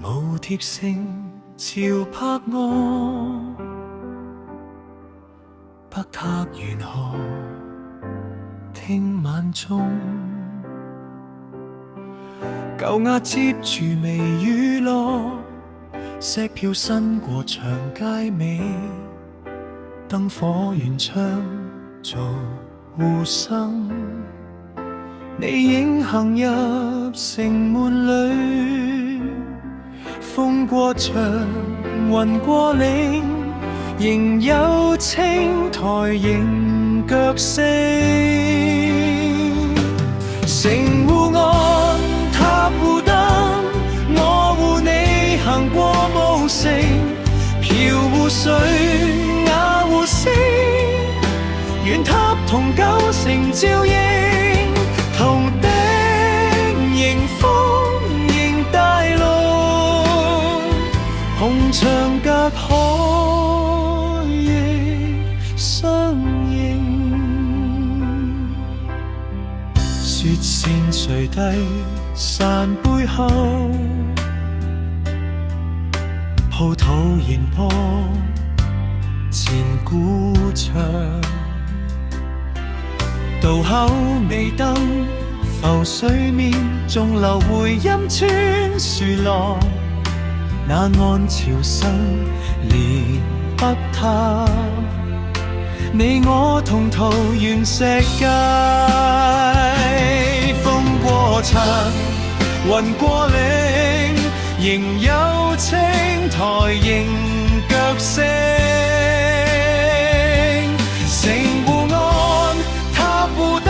無鐵聲潮拍我，北塔沿河聽晚鐘，舊瓦接住微雨落，石票伸過長街尾，燈火沿窗做護生。你影行入城門裏，風過牆，雲過嶺，仍有青苔迎腳聲。城戶岸，塔戶燈，我護你行過無城，漂湖水，瓦湖星，遠塔同舊城照應。銅頂迎風迎大路，紅牆隔海亦相映。雪線垂低傘背後，鋪土燃波前古牆。渡口微燈浮水面，仲留回音穿樹落。那岸潮生連北塔，你我同途沿石階。風過塵，雲過嶺，仍有青苔迎腳聲。城戶岸，塔戶燈，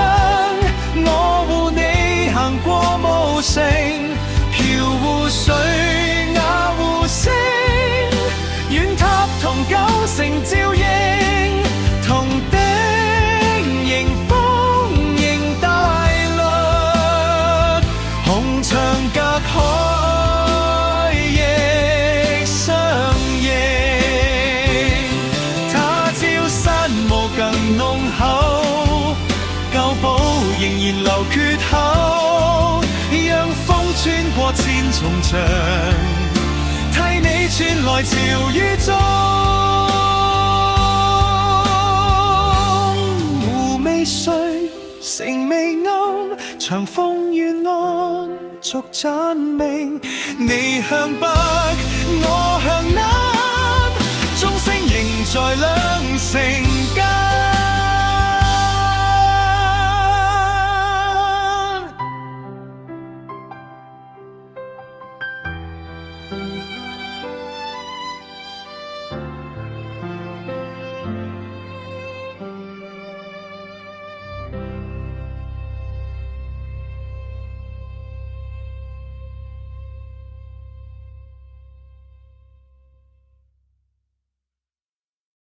我護你行過無城，漂湖水，瓦湖星，遠塔同舊城照應。銅頂迎風迎大律，紅牆隔海亦相映。他朝山霧更濃厚，舊堡仍然留缺口，讓風穿過千重牆，替你傳來潮雨中。湖未睡，城未暗，長風遠岸續盞明。你向北，我向南，鐘聲仍在兩城。